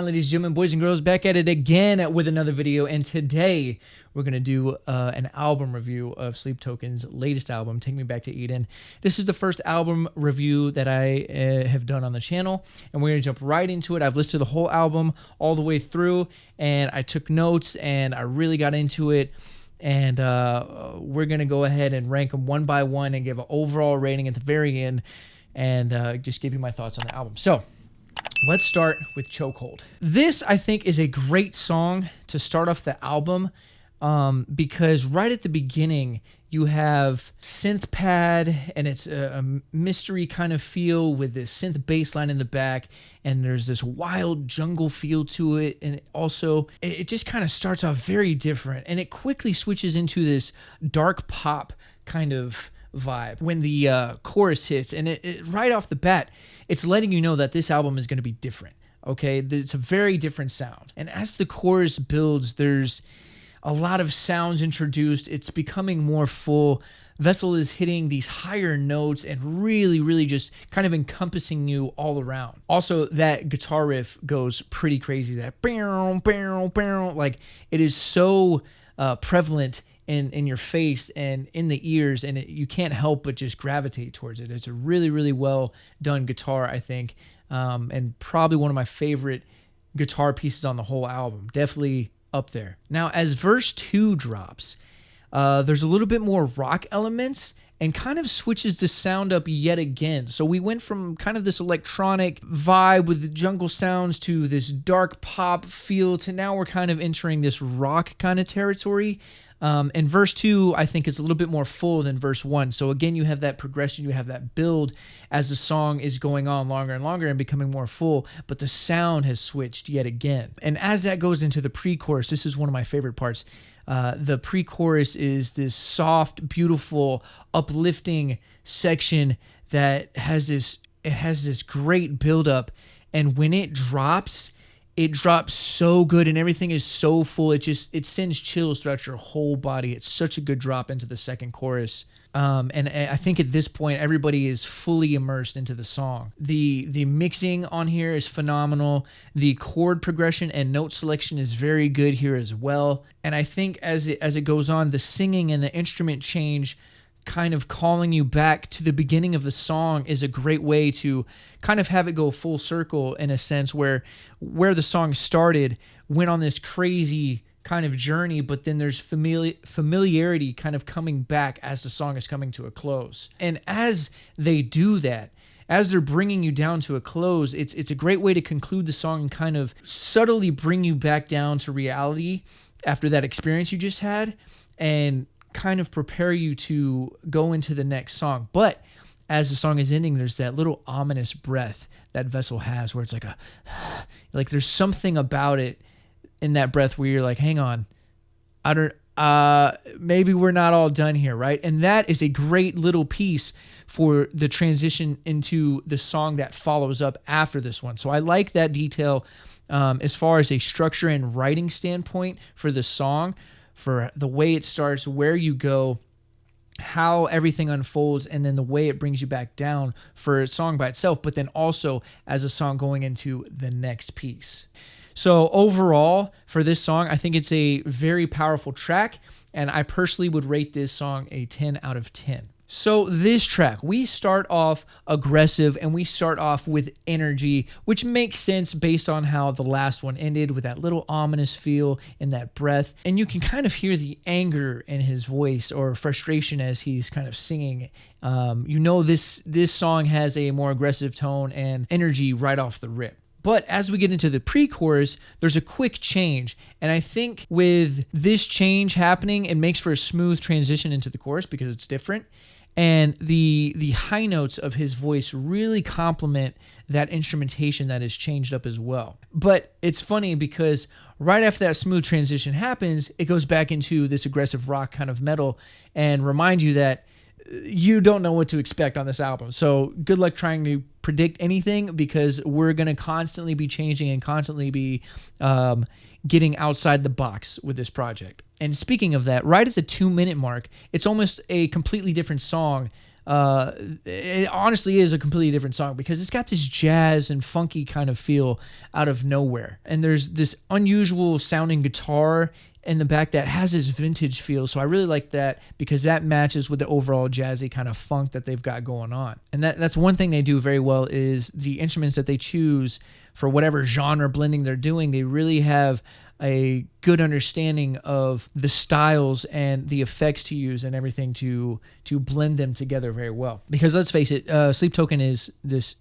on, ladies and gentlemen, boys and girls, back at it again with another video. And today we're going to do an album review of Sleep Token's latest album, Take Me Back to Eden. This is the first album review that I have done on the channel, and we're going to jump right into it. I've listened to the whole album all the way through, and I took notes, and I really got into it. And we're going to go ahead and rank them one by one and give an overall rating at the very end, and just give you my thoughts on the album. So let's start with Chokehold. This, I think, is a great song to start off the album because right at the beginning, you have synth pad, and it's a mystery kind of feel with this synth bass line in the back, and there's this wild jungle feel to it, and also it just kind of starts off very different, and it quickly switches into this dark pop kind of vibe when the chorus hits, and it right off the bat, it's letting you know that this album is going to be different. Okay, it's a very different sound, and as the chorus builds, there's a lot of sounds introduced. It's becoming more full. Vessel is hitting these higher notes and really just kind of encompassing you all around. Also, that guitar riff goes pretty crazy. That bow, bow, bow, like it is so prevalent in your face and in the ears, and you can't help but just gravitate towards it. It's a really well done guitar, I think, and probably one of my favorite guitar pieces on the whole album. Definitely up there. Now, as verse 2 drops, there's a little bit more rock elements and kind of switches the sound up yet again. So we went from kind of this electronic vibe with the jungle sounds to this dark pop feel to now we're kind of entering this rock kind of territory. And verse 2, I think, is a little bit more full than verse 1. So again, you have that progression, you have that build as the song is going on longer and longer and becoming more full, but the sound has switched yet again. And as that goes into the pre-chorus, this is one of my favorite parts. The pre-chorus is this soft, beautiful, uplifting section that has this great build-up, and when it drops so good and everything is so full. It sends chills throughout your whole body. It's such a good drop into the second chorus. And I think at this point, everybody is fully immersed into the song. The mixing on here is phenomenal. The chord progression and note selection is very good here as well. And I think as it goes on, the singing and the instrument change kind of calling you back to the beginning of the song is a great way to kind of have it go full circle in a sense where the song started went on this crazy kind of journey, but then there's familiarity kind of coming back as the song is coming to a close. And as they do that, as they're bringing you down to a close, it's a great way to conclude the song and kind of subtly bring you back down to reality after that experience you just had, and kind of prepare you to go into the next song. But as the song is ending, there's that little ominous breath that Vessel has where it's like there's something about it in that breath where you're like, hang on, maybe we're not all done here, right? And that is a great little piece for the transition into the song that follows up after this one. So I like that detail as far as a structure and writing standpoint for the song, for the way it starts, where you go, how everything unfolds, and then the way it brings you back down for a song by itself, but then also as a song going into the next piece. So overall, for this song, I think it's a very powerful track, and I personally would rate this song a 10 out of 10. So this track, we start off aggressive and we start off with energy, which makes sense based on how the last one ended with that little ominous feel in that breath. And you can kind of hear the anger in his voice or frustration as he's kind of singing. You know this song has a more aggressive tone and energy right off the rip. But as we get into the pre-chorus, there's a quick change. And I think with this change happening, it makes for a smooth transition into the chorus because it's different. And the high notes of his voice really complement that instrumentation that is changed up as well. But it's funny because right after that smooth transition happens, it goes back into this aggressive rock kind of metal and remind you that you don't know what to expect on this album. So good luck trying to predict anything because we're going to constantly be changing and constantly be getting outside the box with this project. And speaking of that, right at the 2-minute mark, it's almost a completely different song it honestly is a completely different song because it's got this jazz and funky kind of feel out of nowhere. And there's this unusual sounding guitar in the back that has this vintage feel. So I really like that because that matches with the overall jazzy kind of funk that they've got going on. And that's one thing they do very well is the instruments that they choose for whatever genre blending they're doing. They really have a good understanding of the styles and the effects to use and everything to blend them together very well. Because let's face it, Sleep Token is this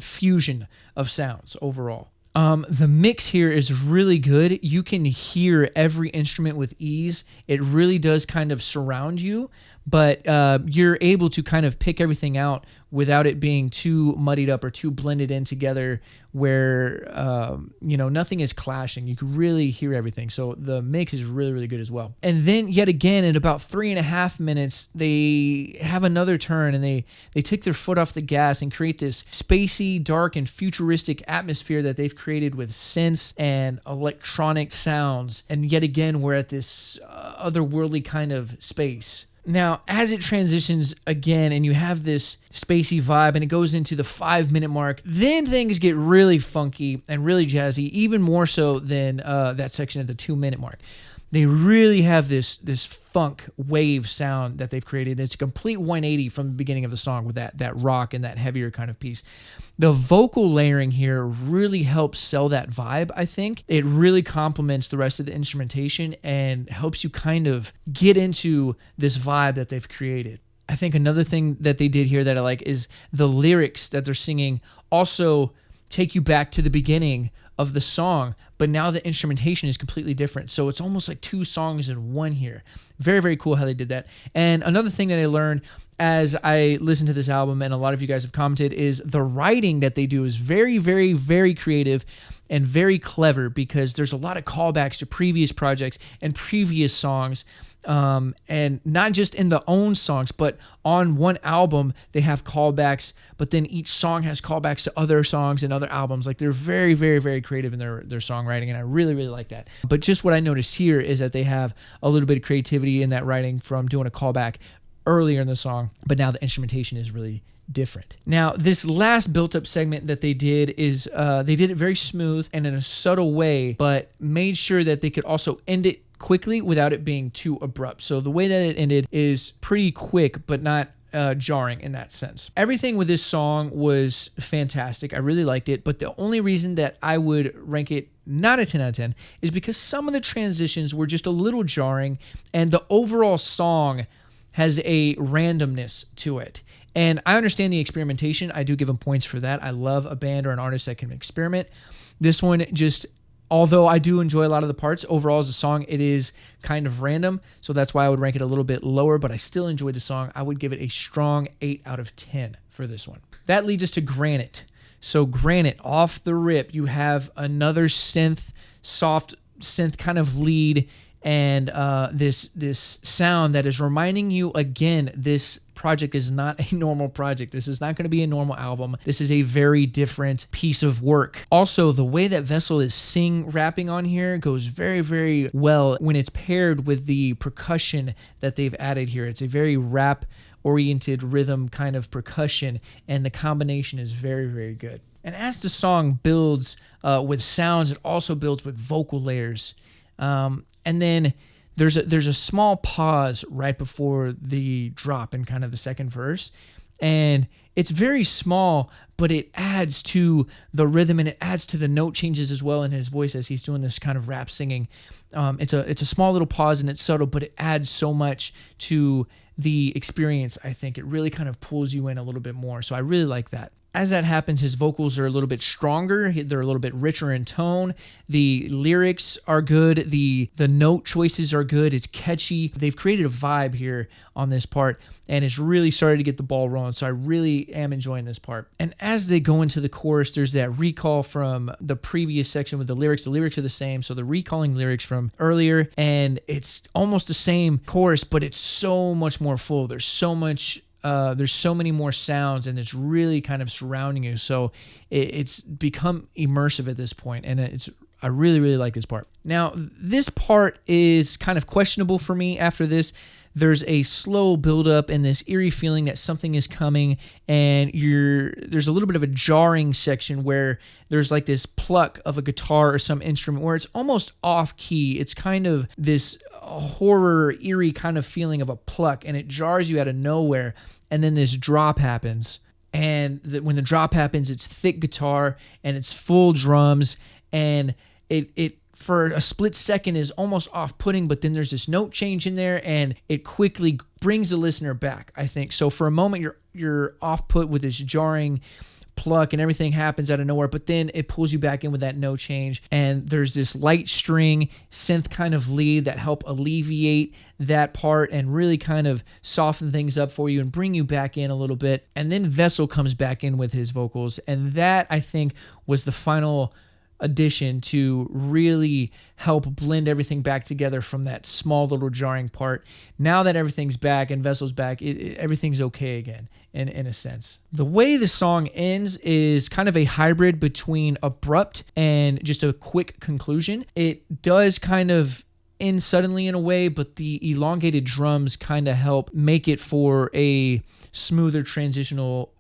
fusion of sounds overall. The mix here is really good. You can hear every instrument with ease. It really does kind of surround you, but you're able to kind of pick everything out without it being too muddied up or too blended in together where, nothing is clashing. You can really hear everything. So the mix is really, really good as well. And then yet again, at about 3.5 minutes, they have another turn and they take their foot off the gas and create this spacey, dark, and futuristic atmosphere that they've created with synths and electronic sounds. And yet again, we're at this otherworldly kind of space. Now, as it transitions again and you have this spacey vibe and it goes into the 5-minute mark, then things get really funky and really jazzy, even more so than that section at the 2-minute mark. They really have this funk wave sound that they've created. It's a complete 180 from the beginning of the song with that rock and that heavier kind of piece. The vocal layering here really helps sell that vibe, I think. It really complements the rest of the instrumentation and helps you kind of get into this vibe that they've created. I think another thing that they did here that I like is the lyrics that they're singing also take you back to the beginning of the song, but now the instrumentation is completely different. So it's almost like 2 songs in one here. Very, very cool how they did that. And another thing that I learned as I listened to this album, and a lot of you guys have commented, is the writing that they do is very, very, very creative and very clever because there's a lot of callbacks to previous projects and previous songs. And not just in the own songs, but on one album, they have callbacks, but then each song has callbacks to other songs and other albums. Like they're very, very, very creative in their songwriting, and I really, really like that. But just what I noticed here is that they have a little bit of creativity in that writing from doing a callback earlier in the song, but now the instrumentation is really different. Now, this last built-up segment that they did is they did it very smooth and in a subtle way, but made sure that they could also end it quickly without it being too abrupt. So the way that it ended is pretty quick, but not jarring in that sense. Everything with this song was fantastic. I really liked it, but the only reason that I would rank it not a 10 out of 10 is because some of the transitions were just a little jarring, and the overall song has a randomness to it. And I understand the experimentation. I do give them points for that. I love a band or an artist that can experiment. This one just, although I do enjoy a lot of the parts, overall as a song, it is kind of random. So that's why I would rank it a little bit lower, but I still enjoyed the song. I would give it a strong 8 out of 10 for this one. That leads us to Granite. So Granite, off the rip, you have another soft synth kind of lead, and this sound that is reminding you again, this project is not a normal project. This is not going to be a normal album. This is a very different piece of work. Also, the way that Vessel is rapping on here goes very, very well when it's paired with the percussion that they've added here. It's a very rap oriented rhythm kind of percussion, and the combination is very, very good. And as the song builds with sounds, it also builds with vocal layers. And then there's a small pause right before the drop in kind of the second verse, and it's very small, but it adds to the rhythm and it adds to the note changes as well in his voice as he's doing this kind of rap singing. It's a small little pause and it's subtle, but it adds so much to the experience. I think it really kind of pulls you in a little bit more. So I really like that. As that happens, his vocals are a little bit stronger. They're a little bit richer in tone. The lyrics are good. The note choices are good. It's catchy. They've created a vibe here on this part, and it's really started to get the ball rolling. So I really am enjoying this part. And as they go into the chorus, there's that recall from the previous section with the lyrics. The lyrics are the same, so they're recalling lyrics from earlier, and it's almost the same chorus, but it's so much more full. There's so many more sounds, and it's really kind of surrounding you. So it's become immersive at this point, and I really, really like this part. Now, this part is kind of questionable for me after this. There's a slow buildup and this eerie feeling that something is coming, and there's a little bit of a jarring section where there's like this pluck of a guitar or some instrument where it's almost off key. It's kind of this horror, eerie kind of feeling of a pluck, and it jars you out of nowhere, and then this drop happens. And when the drop happens, it's thick guitar and it's full drums, and it for a split second is almost off-putting, but then there's this note change in there, and it quickly brings the listener back, I think. So for a moment, you're off-put with this jarring pluck, and everything happens out of nowhere, but then it pulls you back in with that note change, and there's this light string synth kind of lead that help alleviate that part and really kind of soften things up for you and bring you back in a little bit. And then Vessel comes back in with his vocals, and that, I think, was the final addition to really help blend everything back together from that small little jarring part. Now that everything's back and Vessel's back, everything's okay again in a sense. The way the song ends is kind of a hybrid between abrupt and just a quick conclusion. It does kind of end suddenly in a way, but the elongated drums kind of help make it for a smoother transitional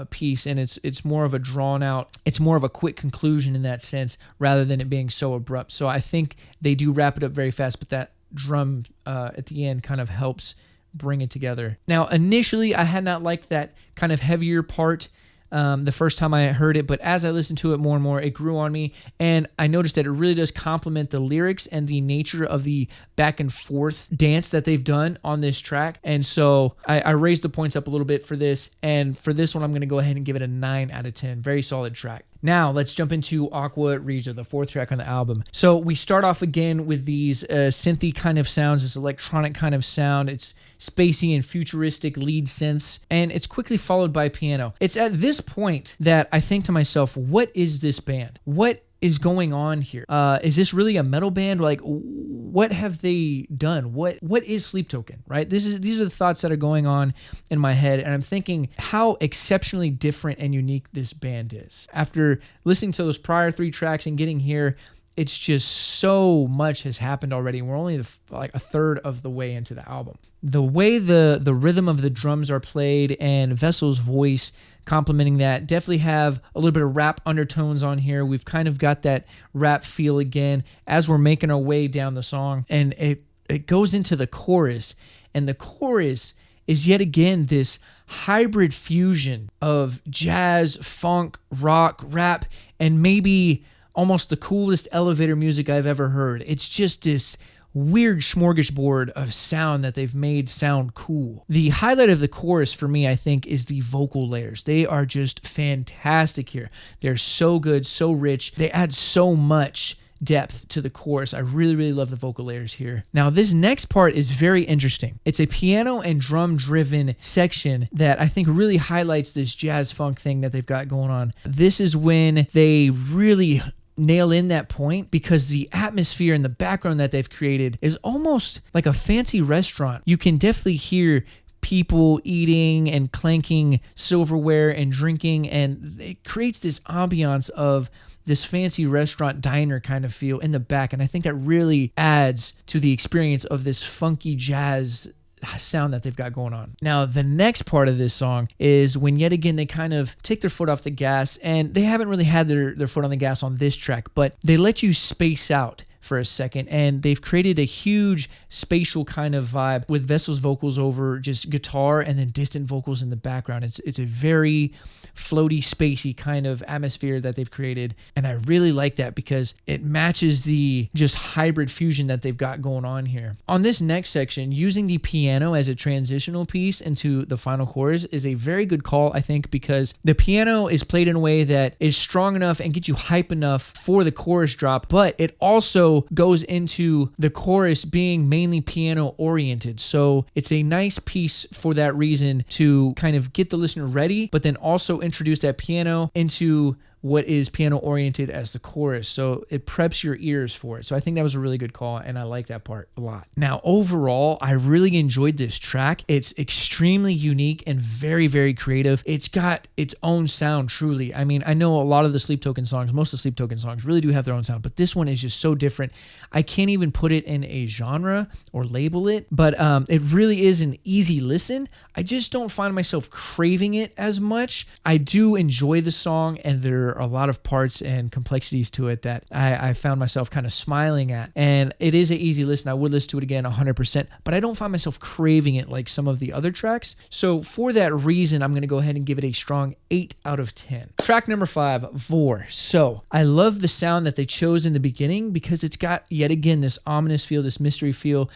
piece, and it's more of a drawn out, it's more of a quick conclusion in that sense rather than it being so abrupt. So I think they do wrap it up very fast, but that drum at the end kind of helps bring it together. Now, initially, I had not liked that kind of heavier part the first time I heard it, but as I listened to it more and more, it grew on me, and I noticed that it really does complement the lyrics and the nature of the back and forth dance that they've done on this track. And so I raised the points up a little bit for this, and for this one, I'm going to go ahead and give it a 9 out of 10. Very solid track. Now, let's jump into Aqua Regia, the 4th track on the album. So we start off again with these synthy kind of sounds, this electronic kind of sound. It's spacey and futuristic lead synths, and it's quickly followed by piano. It's at this point that I think to myself, what is this band? What is going on here? Is this really a metal band? Like, what have they done? What is Sleep Token, right? These are the thoughts that are going on in my head, and I'm thinking how exceptionally different and unique this band is. After listening to those prior 3 tracks and getting here, it's just so much has happened already. We're only like a third of the way into the album. The way the rhythm of the drums are played and Vessel's voice complementing that definitely have a little bit of rap undertones on here. We've kind of got that rap feel again as we're making our way down the song, and it goes into the chorus, and the chorus is yet again this hybrid fusion of jazz, funk, rock, rap, and maybe almost the coolest elevator music I've ever heard. It's just this weird smorgasbord of sound that they've made sound cool. The highlight of the chorus for me, I think, is the vocal layers. They are just fantastic here. They're so good, so rich. They add so much depth to the chorus. I really, really love the vocal layers here. Now, this next part is very interesting. It's a piano and drum driven section that I think really highlights this jazz funk thing that they've got going on. This is when they really nail in that point, because the atmosphere and the background that they've created is almost like a fancy restaurant. You can definitely hear people eating and clanking silverware and drinking, and it creates this ambiance of this fancy restaurant diner kind of feel in the back, and I think that really adds to the experience of this funky jazz sound that they've got going on. Now, the next part of this song is when yet again they kind of take their foot off the gas, and they haven't really had their foot on the gas on this track, but they let you space out for a second, and they've created a huge spatial kind of vibe with Vessel's vocals over just guitar and then distant vocals in the background. It's a very floaty, spacey kind of atmosphere that they've created, and I really like that because it matches the just hybrid fusion that they've got going on here. On this next section, using the piano as a transitional piece into the final chorus is a very good call, I think, because the piano is played in a way that is strong enough and gets you hype enough for the chorus drop, but it also goes into the chorus being mainly piano oriented. So it's a nice piece for that reason, to kind of get the listener ready, but then also introduce that piano into what is piano oriented as the chorus. So it preps your ears for it. So I think that was a really good call, and I like that part a lot. Now, overall, I really enjoyed this track. It's extremely unique and very, very creative. It's got its own sound, truly. I mean, I know a lot of the Sleep Token songs, most of the Sleep Token songs really do have their own sound, but this one is just so different. I can't even put it in a genre or label it, but it really is an easy listen. I just don't find myself craving it as much. I do enjoy the song, and there are a lot of parts and complexities to it that I found myself kind of smiling at. And it is an easy listen. I would listen to it again 100%, but I don't find myself craving it like some of the other tracks. So for that reason, I'm going to go ahead and give it a strong 8 out of 10. Track number 5, Vore. So I love the sound that they chose in the beginning because it's got, yet again, this ominous feel, this mystery feel,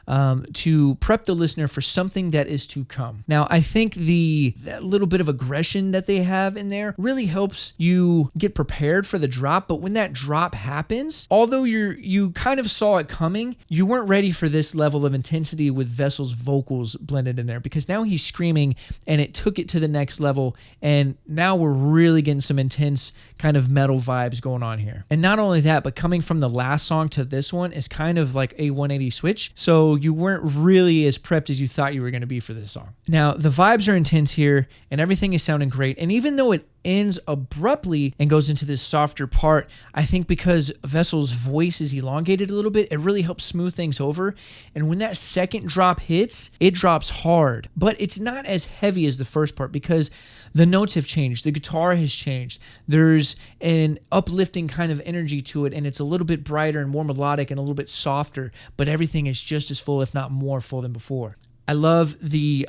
to prep the listener for something that is to come. Now, I think that little bit of aggression that they have in there really helps you get prepared for the drop. But when that drop happens, although you kind of saw it coming, you weren't ready for this level of intensity with Vessel's vocals blended in there, because now he's screaming and it took it to the next level. And now we're really getting some intense kind of metal vibes going on here. And not only that, but coming from the last song to this one is kind of like a 180 switch. So you weren't really as prepped as you thought you were going to be for this song. Now, the vibes are intense here and everything is sounding great. And even though it ends abruptly and goes into this softer part, I think because Vessel's voice is elongated a little bit, it really helps smooth things over. And when that second drop hits, it drops hard, but it's not as heavy as the first part because the notes have changed. The guitar has changed. There's an uplifting kind of energy to it, and it's a little bit brighter and more melodic and a little bit softer, but everything is just as full, if not more full than before. I love the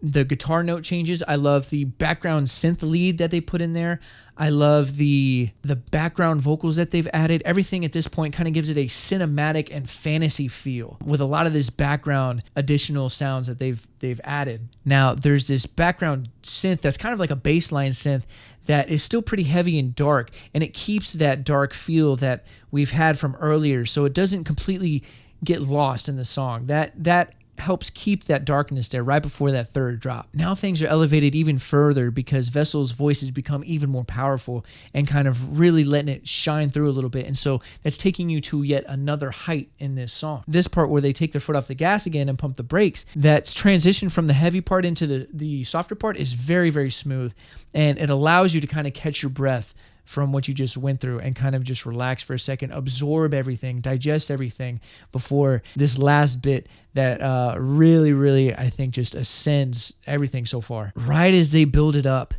guitar note changes. I love the background synth lead that they put in there. I love the background vocals that they've added. Everything at this point kind of gives it a cinematic and fantasy feel with a lot of this background additional sounds that they've added. Now, there's this background synth that's kind of like a bassline synth that is still pretty heavy and dark, and it keeps that dark feel that we've had from earlier, so it doesn't completely get lost in the song. That helps keep that darkness there right before that third drop. Now things are elevated even further because Vessel's voice has become even more powerful and kind of really letting it shine through a little bit. And so that's taking you to yet another height in this song. This part where they take their foot off the gas again and pump the brakes, that's transition from the heavy part into the softer part is very, very smooth. And it allows you to kind of catch your breath from what you just went through and kind of just relax for a second, absorb everything, digest everything before this last bit that really, really, I think just ascends everything so far. Right as they build it up,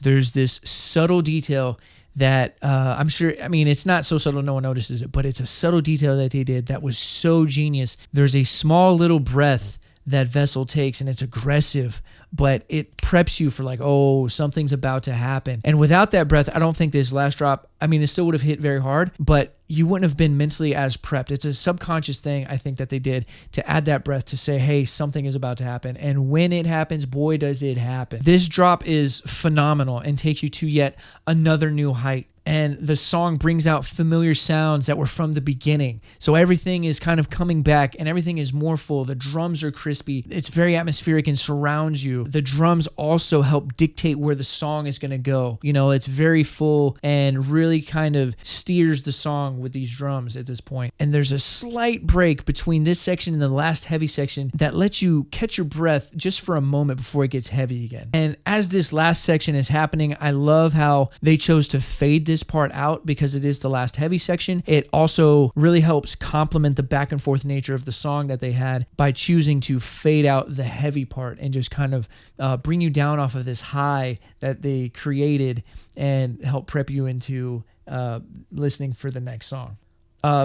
there's this subtle detail that I'm sure, I mean, it's not so subtle no one notices it, but it's a subtle detail that they did that was so genius. There's a small little breath that Vessel takes, and it's aggressive, but it preps you for like, oh, something's about to happen. And without that breath, I don't think this last drop, I mean, it still would have hit very hard, but you wouldn't have been mentally as prepped. It's a subconscious thing, I think, that they did to add that breath to say, hey, something is about to happen. And when it happens, boy, does it happen. This drop is phenomenal and takes you to yet another new height. And the song brings out familiar sounds that were from the beginning. So everything is kind of coming back and everything is more full. The drums are crispy. It's very atmospheric and surrounds you. The drums also help dictate where the song is going to go. You know, it's very full and really kind of steers the song with these drums at this point. And there's a slight break between this section and the last heavy section that lets you catch your breath just for a moment before it gets heavy again. And as this last section is happening, I love how they chose to fade this part out because it is the last heavy section. It also really helps complement the back and forth nature of the song that they had by choosing to fade out the heavy part and just kind of bring you down off of this high that they created and help prep you into listening for the next song.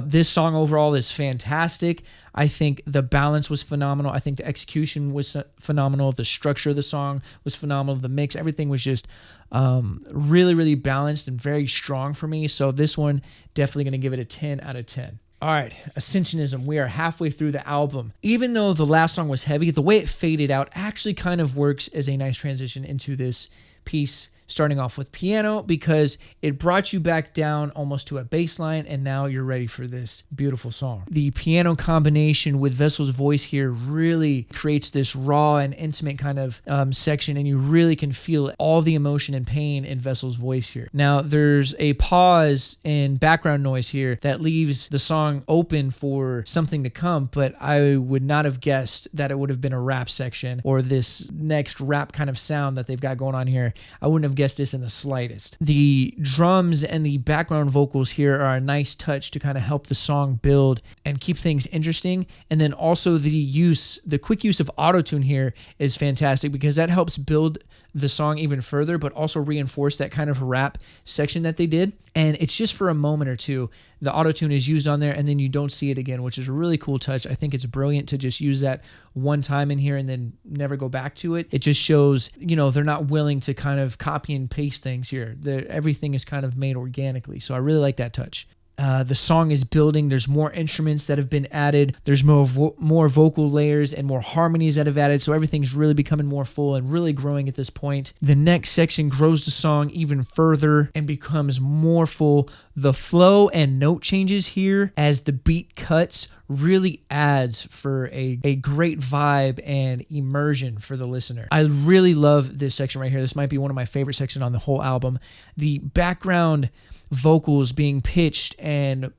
This song overall is fantastic. I think the balance was phenomenal. I think the execution was phenomenal. The structure of the song was phenomenal. The mix, everything was just really, really balanced and very strong for me. So this one, definitely going to give it a 10 out of 10. All right, Ascensionism. We are halfway through the album. Even though the last song was heavy, the way it faded out actually kind of works as a nice transition into this piece starting off with piano because it brought you back down almost to a bass line, and now you're ready for this beautiful song. The piano combination with Vessel's voice here really creates this raw and intimate kind of section, and you really can feel all the emotion and pain in Vessel's voice here. Now, there's a pause in background noise here that leaves the song open for something to come, but I would not have guessed that it would have been a rap section or this next rap kind of sound that they've got going on here. I wouldn't have guessed this in the slightest. The drums and the background vocals here are a nice touch to kind of help the song build and keep things interesting. And then also the quick use of autotune here is fantastic because that helps build the song even further, but also reinforce that kind of rap section that they did. And it's just for a moment or two. The autotune is used on there and then you don't see it again, which is a really cool touch. I think it's brilliant to just use that one time in here and then never go back to it. It just shows, they're not willing to kind of copy and paste things here. Everything is kind of made organically. So I really like that touch. The song is building. There's more instruments that have been added. There's more vocal layers and more harmonies that have added. So everything's really becoming more full and really growing at this point. The next section grows the song even further and becomes more full. The flow and note changes here as the beat cuts really adds for a great vibe and immersion for the listener. I really love this section right here. This might be one of my favorite sections on the whole album. The background vocals being pitched and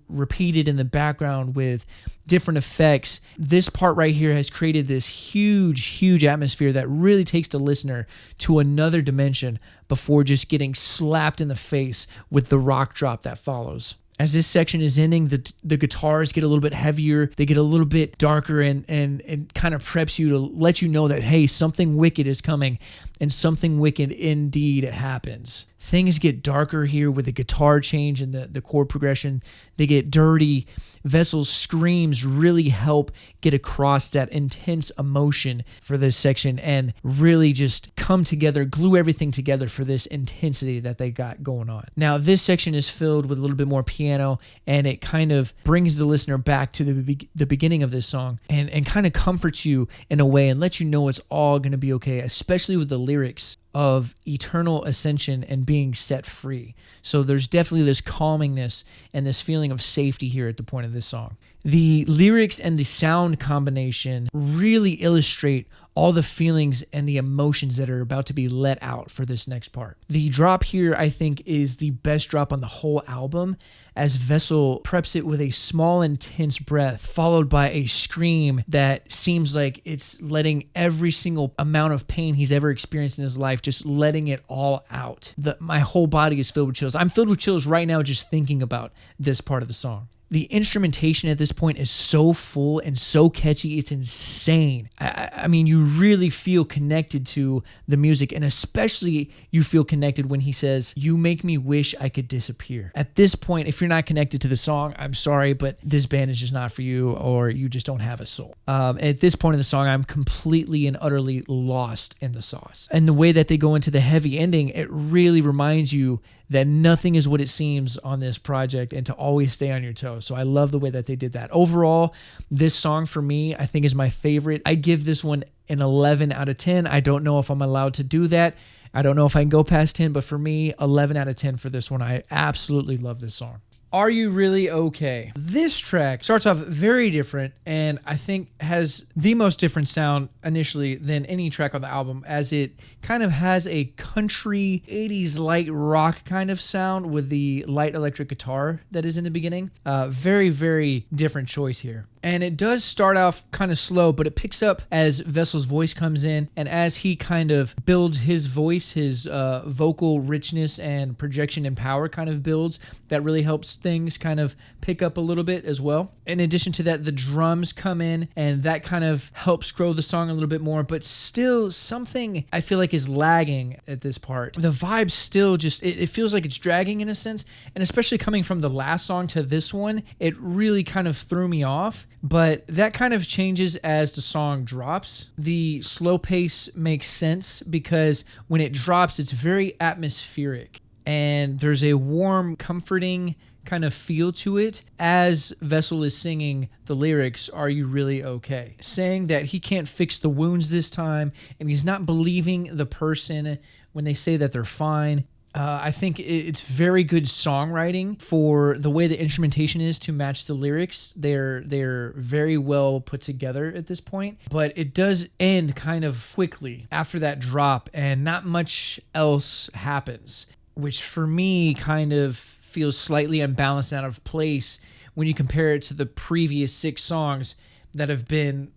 repeated in the background with different effects. This part right here has created this huge atmosphere that really takes the listener to another dimension before just getting slapped in the face with the rock drop that follows. As this section is ending, the guitars get a little bit heavier, they get a little bit darker, and kind of preps you to let you know that, hey, something wicked is coming, and something wicked indeed happens. Things get darker here with the guitar change and the chord progression. They get dirty. Vessel's screams really help get across that intense emotion for this section and really just come together, glue everything together for this intensity that they got going on. Now, this section is filled with a little bit more piano, and it kind of brings the listener back to the beginning of this song and kind of comforts you in a way and lets you know it's all going to be okay, especially with the lyrics of eternal ascension and being set free. So there's definitely this calmingness and this feeling of safety here at the point of this song. The lyrics and the sound combination really illustrate all the feelings and the emotions that are about to be let out for this next part. The drop here, I think, is the best drop on the whole album, as Vessel preps it with a small, intense breath, followed by a scream that seems like it's letting every single amount of pain he's ever experienced in his life, just letting it all out. My whole body is filled with chills. I'm filled with chills right now just thinking about this part of the song. The instrumentation at this point is so full and so catchy, it's insane. I mean, you really feel connected to the music, and especially you feel connected when he says, "You make me wish I could disappear." At this point, if you're not connected to the song, I'm sorry, but this band is just not for you, or you just don't have a soul. At this point in the song, I'm completely and utterly lost in the sauce. And the way that they go into the heavy ending, it really reminds you that nothing is what it seems on this project and to always stay on your toes. So I love the way that they did that. Overall, this song for me, I think is my favorite. I give this one an 11 out of 10. I don't know if I'm allowed to do that. I don't know if I can go past 10, but for me, 11 out of 10 for this one. I absolutely love this song. Are You Really Okay? This track starts off very different and I think has the most different sound initially than any track on the album, as it kind of has a country 80s light rock kind of sound with the light electric guitar that is in the beginning. Very, very different choice here. And it does start off kind of slow, but it picks up as Vessel's voice comes in, and as he kind of builds his voice, his vocal richness and projection and power kind of builds. That really helps things kind of pick up a little bit as well. In addition to that, the drums come in, and that kind of helps grow the song a little bit more, but still something I feel like is lagging at this part. The vibe still just, it feels like it's dragging in a sense, and especially coming from the last song to this one, it really kind of threw me off. But that kind of changes as the song drops. The slow pace makes sense because when it drops, it's very atmospheric and there's a warm, comforting kind of feel to it as Vessel is singing the lyrics, "Are you really okay?" Saying that he can't fix the wounds this time and he's not believing the person when they say that they're fine. I think it's very good songwriting for the way the instrumentation is to match the lyrics. They're very well put together at this point, but it does end kind of quickly after that drop, and not much else happens, which for me kind of feels slightly unbalanced and out of place when you compare it to the previous 6 songs that have been,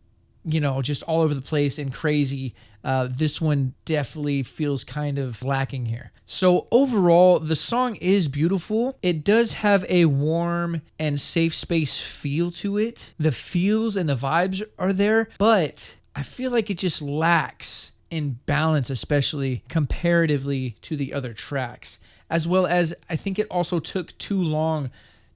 just all over the place and crazy. This one definitely feels kind of lacking here. So overall, the song is beautiful. It does have a warm and safe space feel to it. The feels and the vibes are there, but I feel like it just lacks in balance, especially comparatively to the other tracks, as well as I think it also took too long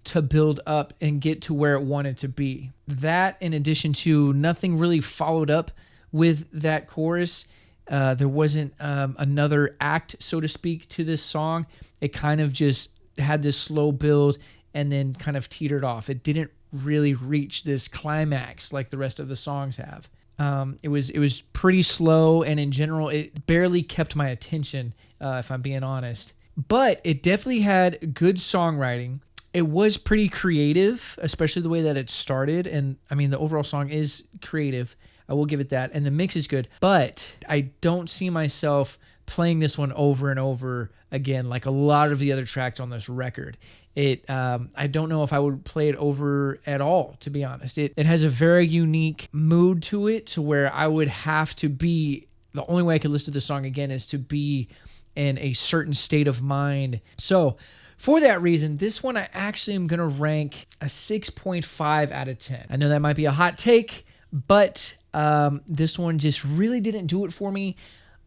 to build up and get to where it wanted to be. That, in addition to nothing really followed up with that chorus. There wasn't another act, so to speak, to this song. It kind of just had this slow build and then kind of teetered off. It didn't really reach this climax like the rest of the songs have. It was pretty slow, and in general, it barely kept my attention, if I'm being honest. But it definitely had good songwriting. It was pretty creative, especially the way that it started. And I mean, the overall song is creative. I will give it that. And the mix is good. But I don't see myself playing this one over and over again, like a lot of the other tracks on this record. I don't know if I would play it over at all, to be honest. It has a very unique mood to it, to where I would have to be, the only way I could listen to this song again is to be in a certain state of mind. So for that reason, this one I actually am going to rank a 6.5 out of 10. I know that might be a hot take, but this one just really didn't do it for me,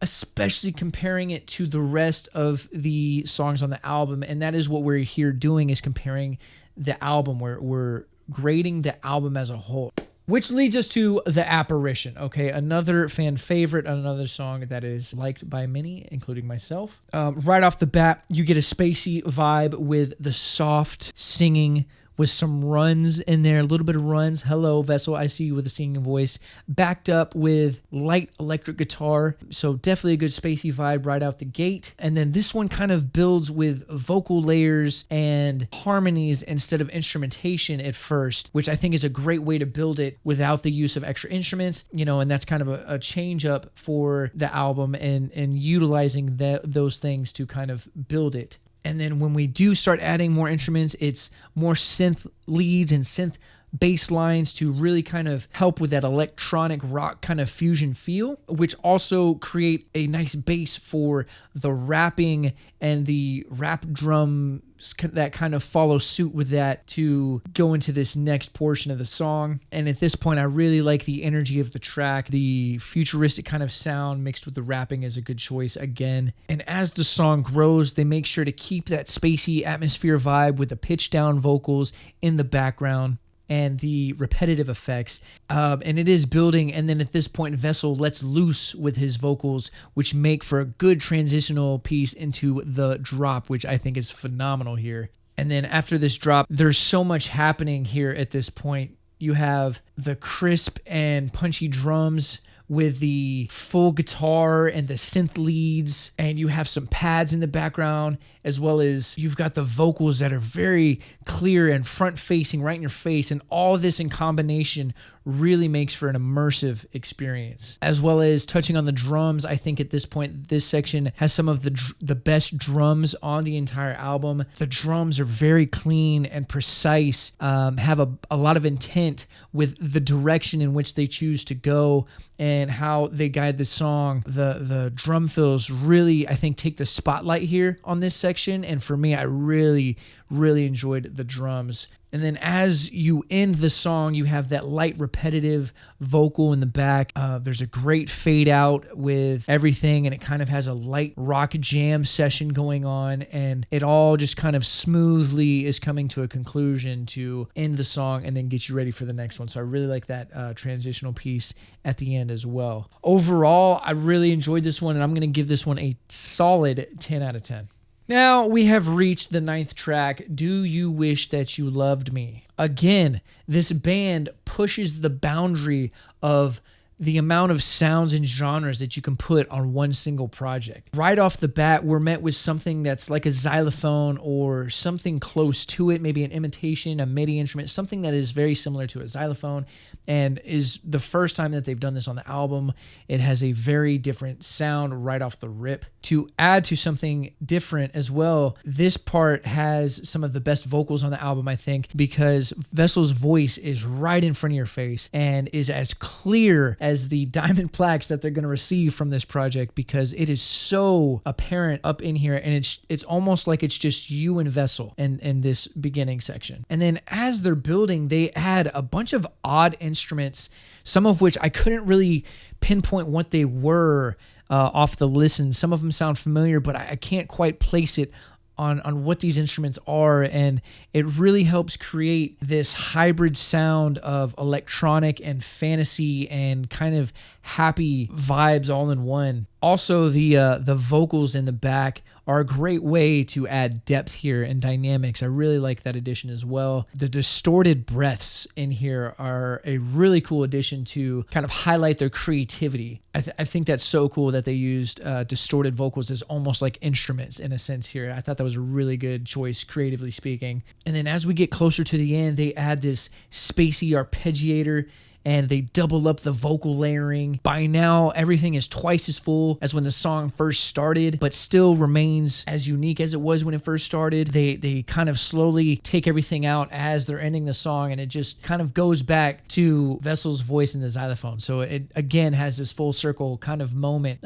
especially comparing it to the rest of the songs on the album. And that is what we're here doing, is comparing the album. We're grading the album as a whole. Which leads us to The Apparition, okay? Another fan favorite, another song that is liked by many, including myself. Right off the bat, you get a spacey vibe with the soft singing, with some runs in there, a little bit of runs. Hello, Vessel, I see you with a singing voice. Backed up with light electric guitar. So definitely a good spacey vibe right out the gate. And then this one kind of builds with vocal layers and harmonies instead of instrumentation at first, which I think is a great way to build it without the use of extra instruments, and that's kind of a change up for the album, and utilizing those things to kind of build it. And then when we do start adding more instruments, it's more synth leads and synth bass lines to really kind of help with that electronic rock kind of fusion feel, which also create a nice base for the rapping and the rap drums that kind of follow suit with that to go into this next portion of the song. And at this point, I really like the energy of the track. The futuristic kind of sound mixed with the rapping is a good choice again. And as the song grows, they make sure to keep that spacey atmosphere vibe with the pitch down vocals in the background and the repetitive effects. And it is building, and then at this point, Vessel lets loose with his vocals, which make for a good transitional piece into the drop, which I think is phenomenal here. And then after this drop, there's so much happening here at this point. You have the crisp and punchy drums with the full guitar and the synth leads, and you have some pads in the background, as well as you've got the vocals that are very clear and front-facing right in your face, and all this in combination really makes for an immersive experience. As well as touching on the drums, I think at this point, this section has some of the best drums on the entire album. The drums are very clean and precise, have a lot of intent with the direction in which they choose to go and how they guide the song. The drum fills really, I think, take the spotlight here on this section, and for me, I really enjoyed the drums. And then as you end the song, you have that light repetitive vocal in the back. There's a great fade out with everything, and it kind of has a light rock jam session going on, and it all just kind of smoothly is coming to a conclusion to end the song and then get you ready for the next one. So I really like that transitional piece at the end as well. Overall, I really enjoyed this one, and I'm going to give this one a solid 10 out of 10. Now we have reached the 9th track, Do You Wish That You Loved Me? Again, this band pushes the boundary of the amount of sounds and genres that you can put on one single project. Right off the bat, we're met with something that's like a xylophone or something close to it, maybe an imitation, a MIDI instrument, something that is very similar to a xylophone, and is the first time that they've done this on the album. It has a very different sound right off the rip. To add to something different as well, this part has some of the best vocals on the album, I think, because Vessel's voice is right in front of your face and is as clear as the diamond plaques that they're going to receive from this project, because it is so apparent up in here, and it's almost like it's just you and Vessel in this beginning section. And then as they're building, they add a bunch of odd instruments, some of which I couldn't really pinpoint what they were off the listen. Some of them sound familiar, but I can't quite place it on what these instruments are, and it really helps create this hybrid sound of electronic and fantasy and kind of happy vibes all in one. Also, the vocals in the back are a great way to add depth here and dynamics. I really like that addition as well. The distorted breaths in here are a really cool addition to kind of highlight their creativity. I think that's so cool that they used distorted vocals as almost like instruments in a sense here. I thought that was a really good choice, creatively speaking. And then as we get closer to the end, they add this spacey arpeggiator, and they double up the vocal layering. By now, everything is twice as full as when the song first started, but still remains as unique as it was when it first started. They kind of slowly take everything out as they're ending the song, and it just kind of goes back to Vessel's voice in the xylophone. So it, again, has this full circle kind of moment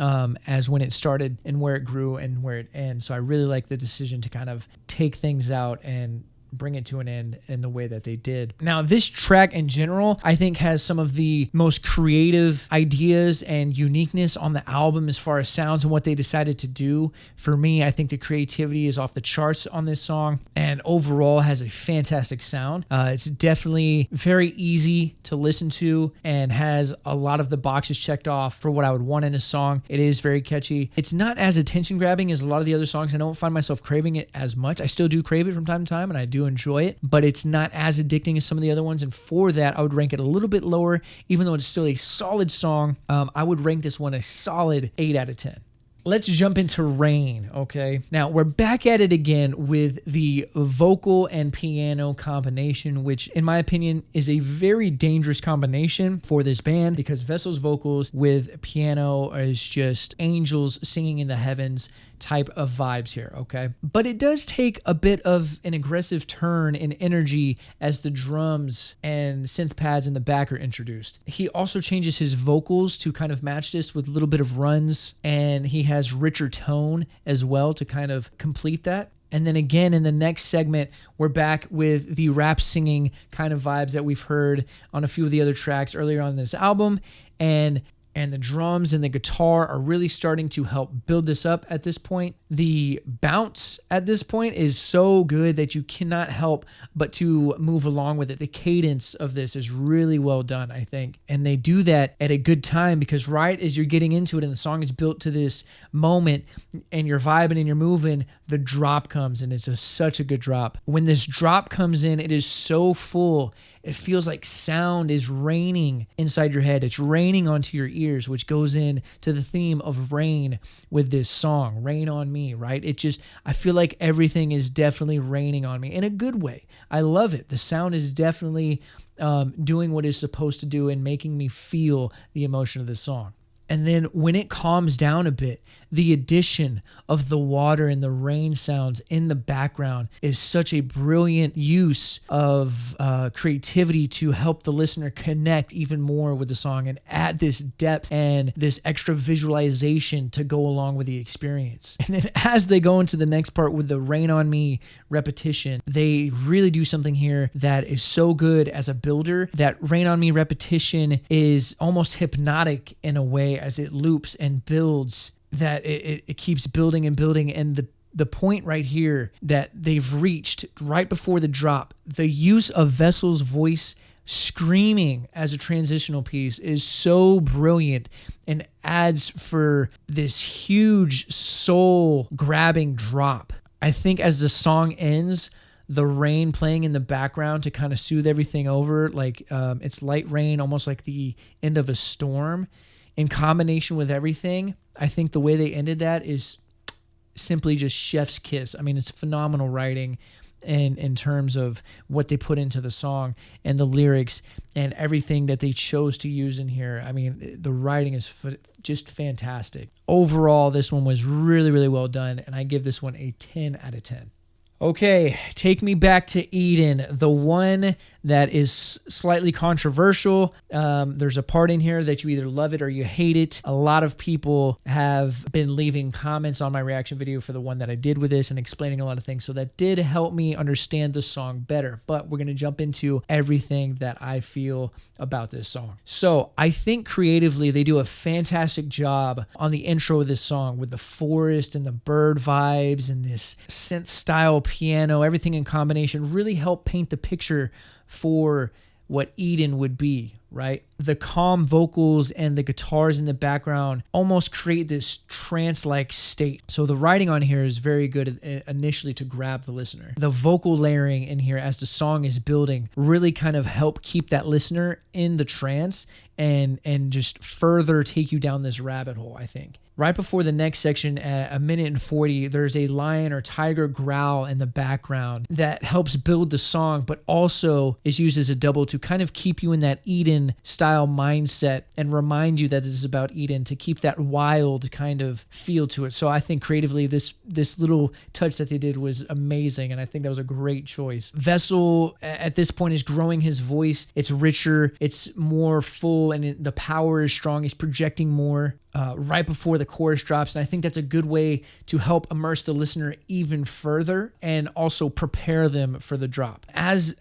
as when it started and where it grew and where it ends. So I really like the decision to kind of take things out and bring it to an end in the way that they did. Now, this track in general, I think, has some of the most creative ideas and uniqueness on the album as far as sounds and what they decided to do. For me, I think the creativity is off the charts on this song, and overall has a fantastic sound. It's definitely very easy to listen to and has a lot of the boxes checked off for what I would want in a song. It is very catchy. It's not as attention grabbing as a lot of the other songs. I don't find myself craving it as much. I still do crave it from time to time, and I do enjoy it, but it's not as addicting as some of the other ones, and for that I would rank it a little bit lower. Even though it's still a solid song, I would rank this one a solid 8 out of 10. Let's jump into Rain, okay? Now, we're back at it again with the vocal and piano combination, which, in my opinion, is a very dangerous combination for this band, because Vessel's vocals with piano is just angels singing in the heavens type of vibes here, okay? But it does take a bit of an aggressive turn in energy as the drums and synth pads in the back are introduced. He also changes his vocals to kind of match this with a little bit of runs, and he has richer tone as well to kind of complete that. And then again, in the next segment, we're back with the rap singing kind of vibes that we've heard on a few of the other tracks earlier on in this album, and the drums and the guitar are really starting to help build this up at this point. The bounce at this point is so good that you cannot help but to move along with it. The cadence of this is really well done, I think. And they do that at a good time, because right as you're getting into it and the song is built to this moment and you're vibing and you're moving, the drop comes, and it's such a good drop. When this drop comes in, it is so full. It feels like sound is raining inside your head. It's raining onto your ears, which goes in to the theme of rain with this song, Rain on Me, right? I feel like everything is definitely raining on me in a good way. I love it. The sound is definitely doing what it's supposed to do and making me feel the emotion of the song. And then when it calms down a bit, the addition of the water and the rain sounds in the background is such a brilliant use of creativity to help the listener connect even more with the song and add this depth and this extra visualization to go along with the experience. And then as they go into the next part with the Rain on Me repetition, they really do something here that is so good as a builder. That Rain on Me repetition is almost hypnotic in a way as it loops and builds, that it keeps building and building. And the point right here that they've reached right before the drop, the use of Vessel's voice screaming as a transitional piece is so brilliant and adds for this huge soul grabbing drop. I think as the song ends, the rain playing in the background to kind of soothe everything over. Like it's light rain, almost like the end of a storm. In combination with everything, I think the way they ended that is simply just chef's kiss. I mean, it's phenomenal writing in terms of what they put into the song and the lyrics and everything that they chose to use in here. I mean, the writing is just fantastic. Overall, this one was really, really well done, and I give this one a 10 out of 10. Okay, take me back to Eden, the one that is slightly controversial. There's a part in here that you either love it or you hate it. A lot of people have been leaving comments on my reaction video for the one that I did with this and explaining a lot of things. So that did help me understand the song better. But we're going to jump into everything that I feel about this song. So I think creatively they do a fantastic job on the intro of this song with the forest and the bird vibes and this synth style piano, everything in combination really help paint the picture for what Eden would be, right? The calm vocals and the guitars in the background almost create this trance-like state. So the writing on here is very good initially to grab the listener. The vocal layering in here as the song is building really kind of help keep that listener in the trance and just further take you down this rabbit hole, I think. Right before the next section, at 1:40, there's a lion or tiger growl in the background that helps build the song, but also is used as a double to kind of keep you in that Eden style mindset and remind you that this is about Eden, to keep that wild kind of feel to it. So I think creatively this little touch that they did was amazing, and I think that was a great choice. Vessel at this point is growing his voice. It's richer, it's more full, and the power is strong. He's projecting more. Right before the chorus drops, and I think that's a good way to help immerse the listener even further and also prepare them for the drop. As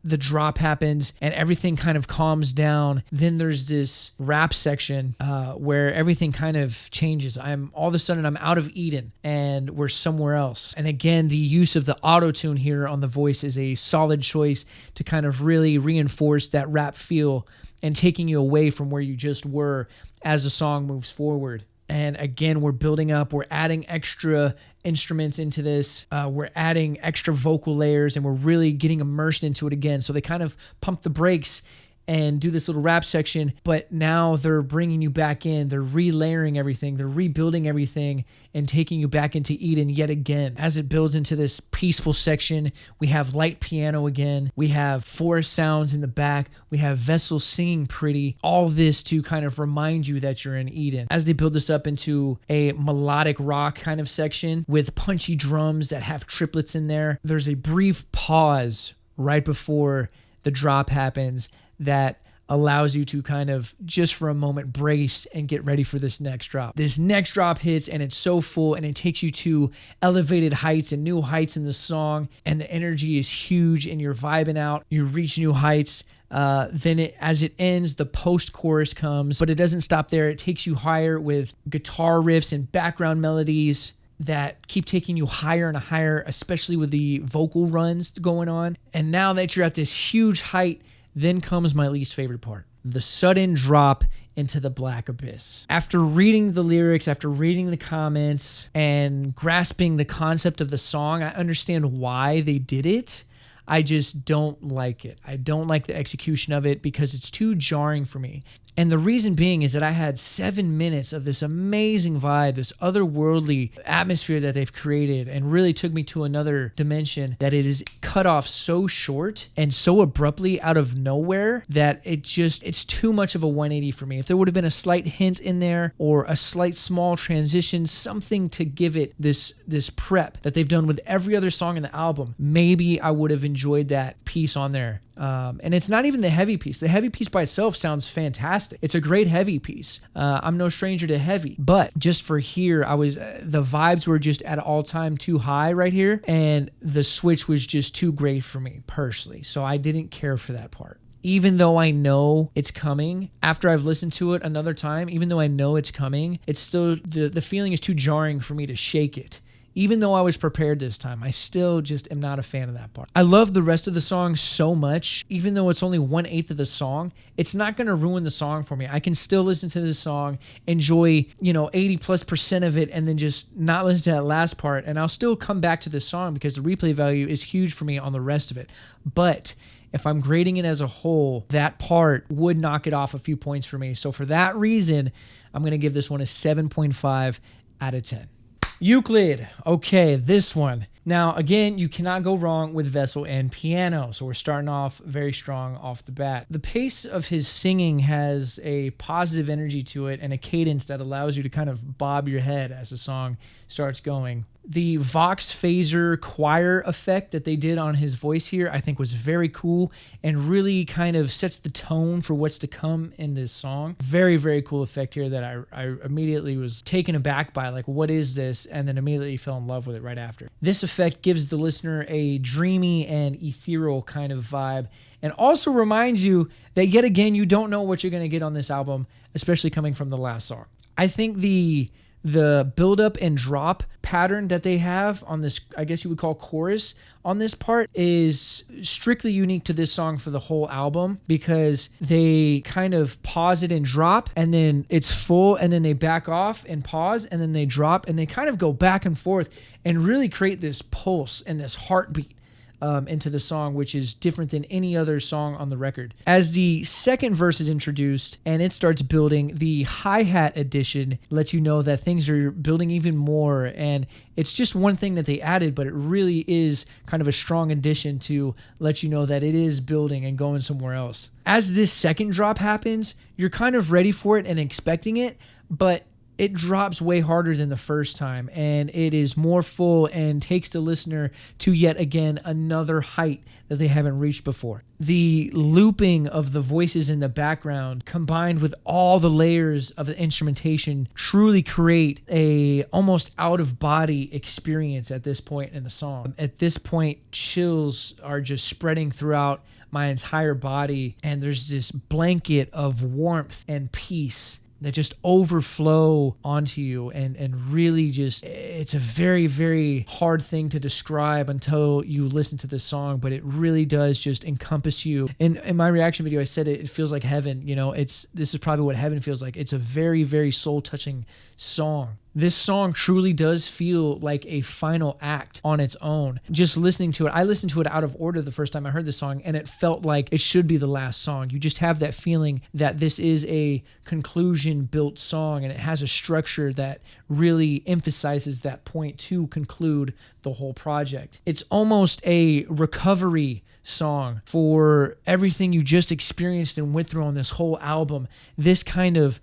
the drop happens and everything kind of calms down, then there's this rap section where everything kind of changes. All of a sudden I'm out of Eden and we're somewhere else. And again, the use of the auto-tune here on the voice is a solid choice to kind of really reinforce that rap feel and taking you away from where you just were as the song moves forward. And again, we're building up, we're adding extra instruments into this, we're adding extra vocal layers, and we're really getting immersed into it again. So they kind of pump the brakes and do this little rap section, but now they're bringing you back in, they're relayering everything, they're rebuilding everything and taking you back into Eden yet again. As it builds into this peaceful section, we have light piano again, we have forest sounds in the back, we have Vessel singing pretty, all this to kind of remind you that you're in Eden. As they build this up into a melodic rock kind of section with punchy drums that have triplets in there, there's a brief pause right before the drop happens that allows you to kind of just for a moment brace and get ready for this next drop. This next drop hits and it's so full and it takes you to elevated heights and new heights in the song, and the energy is huge and you're vibing out. You reach new heights. Then as it ends, the post-chorus comes, but it doesn't stop there. It takes you higher with guitar riffs and background melodies that keep taking you higher and higher, especially with the vocal runs going on. And now that you're at this huge height, then comes my least favorite part, the sudden drop into the black abyss. After reading the lyrics, after reading the comments, and grasping the concept of the song, I understand why they did it. I just don't like it. I don't like the execution of it because it's too jarring for me. And the reason being is that I had 7 minutes of this amazing vibe, this otherworldly atmosphere that they've created, and really took me to another dimension, that it is cut off so short and so abruptly out of nowhere that it's too much of a 180 for me. If there would have been a slight hint in there or a slight small transition, something to give it this prep that they've done with every other song in the album, maybe I would have enjoyed that piece on there. And it's not even the heavy piece. The heavy piece by itself sounds fantastic. It's a great heavy piece. I'm no stranger to heavy, but just for here, the vibes were just at all time too high right here, and the switch was just too great for me personally. So I didn't care for that part. Even though I know it's coming, after I've listened to it another time, even though I know it's coming, it's still, the feeling is too jarring for me to shake it Even though I was prepared this time, I still just am not a fan of that part. I love the rest of the song so much. Even though it's only 1/8 of the song, it's not going to ruin the song for me. I can still listen to this song, enjoy, 80+% of it, and then just not listen to that last part. And I'll still come back to this song because the replay value is huge for me on the rest of it. But if I'm grading it as a whole, that part would knock it off a few points for me. So for that reason, I'm going to give this one a 7.5 out of 10. Euclid. Okay, this one. Now, again, you cannot go wrong with Vessel and piano, so we're starting off very strong off the bat. The pace of his singing has a positive energy to it and a cadence that allows you to kind of bob your head as the song starts going. The Vox phaser choir effect that they did on his voice here, I think was very cool and really kind of sets the tone for what's to come in this song. Very, very cool effect here that I immediately was taken aback by, like, what is this? And then immediately fell in love with it right after. This effect gives the listener a dreamy and ethereal kind of vibe, and also reminds you that yet again, you don't know what you're going to get on this album, especially coming from the last song. I think the build up and drop pattern that they have on this, I guess you would call chorus on this part, is strictly unique to this song for the whole album, because they kind of pause it and drop, and then it's full, and then they back off and pause, and then they drop, and they kind of go back and forth and really create this pulse and this heartbeat into the song, which is different than any other song on the record. As the second verse is introduced and it starts building, the hi-hat addition lets you know that things are building even more, and it's just one thing that they added, but it really is kind of a strong addition to let you know that it is building and going somewhere else. As this second drop happens, you're kind of ready for it and expecting it, but it drops way harder than the first time, and it is more full and takes the listener to yet again another height that they haven't reached before. The looping of the voices in the background combined with all the layers of the instrumentation truly create a almost out-of-body experience at this point in the song. At this point, chills are just spreading throughout my entire body, and there's this blanket of warmth and peace that just overflow onto you, and really just, it's a very, very hard thing to describe until you listen to this song, but it really does just encompass you. And in my reaction video, I said it feels like heaven. This is probably what heaven feels like. It's a very, very soul-touching song. This song truly does feel like a final act on its own. Just listening to it, I listened to it out of order the first time I heard this song, and it felt like it should be the last song. You just have that feeling that this is a conclusion-built song, and it has a structure that really emphasizes that point to conclude the whole project. It's almost a recovery song for everything you just experienced and went through on this whole album. This kind of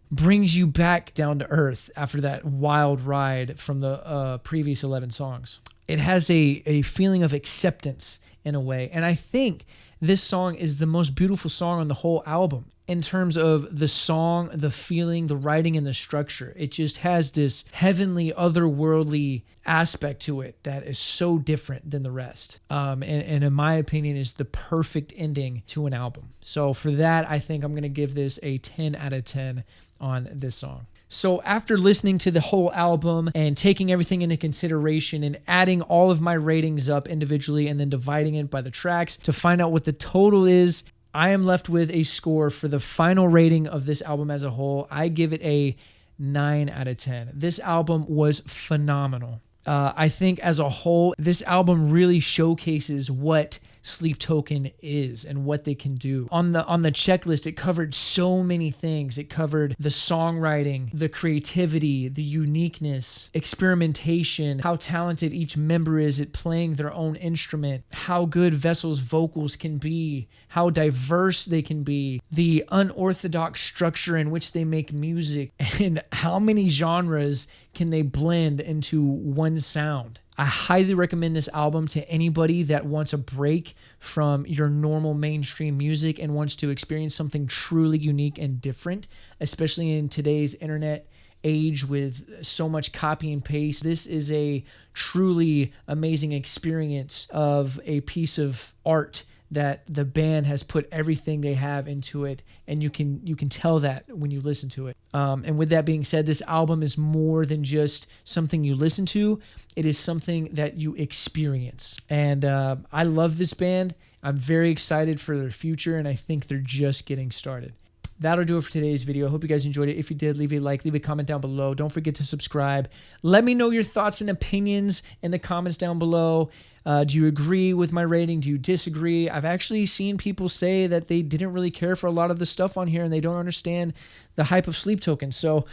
brings you back down to earth after that wild ride from the previous 11 songs. It has a feeling of acceptance in a way, and I think this song is the most beautiful song on the whole album in terms of the song, the feeling, the writing, and the structure. It just has this heavenly, otherworldly aspect to it that is so different than the rest. And in my opinion, is the perfect ending to an album. So for that, I think I'm going to give this a 10 out of 10 on this song. So after listening to the whole album and taking everything into consideration and adding all of my ratings up individually and then dividing it by the tracks to find out what the total is, I am left with a score for the final rating of this album as a whole. I give it a 9 out of 10. This album was phenomenal. I think as a whole, this album really showcases what Sleep Token is and what they can do. On the checklist, it covered so many things. It covered the songwriting, the creativity, the uniqueness, experimentation, how talented each member is at playing their own instrument, how good Vessel's vocals can be, how diverse they can be, the unorthodox structure in which they make music, and how many genres can they blend into one sound. I highly recommend this album to anybody that wants a break from your normal mainstream music and wants to experience something truly unique and different, especially in today's internet age with so much copy and paste. This is a truly amazing experience of a piece of art that the band has put everything they have into it, and you can tell that when you listen to it. And with that being said, this album is more than just something you listen to. It is something that you experience. And I love this band. I'm very excited for their future, and I think they're just getting started. That'll do it for today's video. I hope you guys enjoyed it. If you did, leave a like, leave a comment down below. Don't forget to subscribe. Let me know your thoughts and opinions in the comments down below. Do you agree with my rating? Do you disagree? I've actually seen people say that they didn't really care for a lot of the stuff on here and they don't understand the hype of Sleep Tokens. So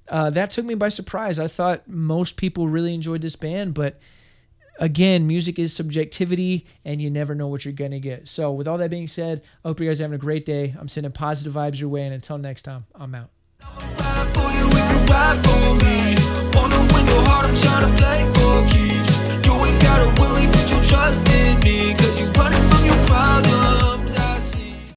that took me by surprise. I thought most people really enjoyed this band, but again, music is subjectivity, and you never know what you're going to get. So with all that being said, I hope you guys are having a great day. I'm sending positive vibes your way, and until next time, I'm out.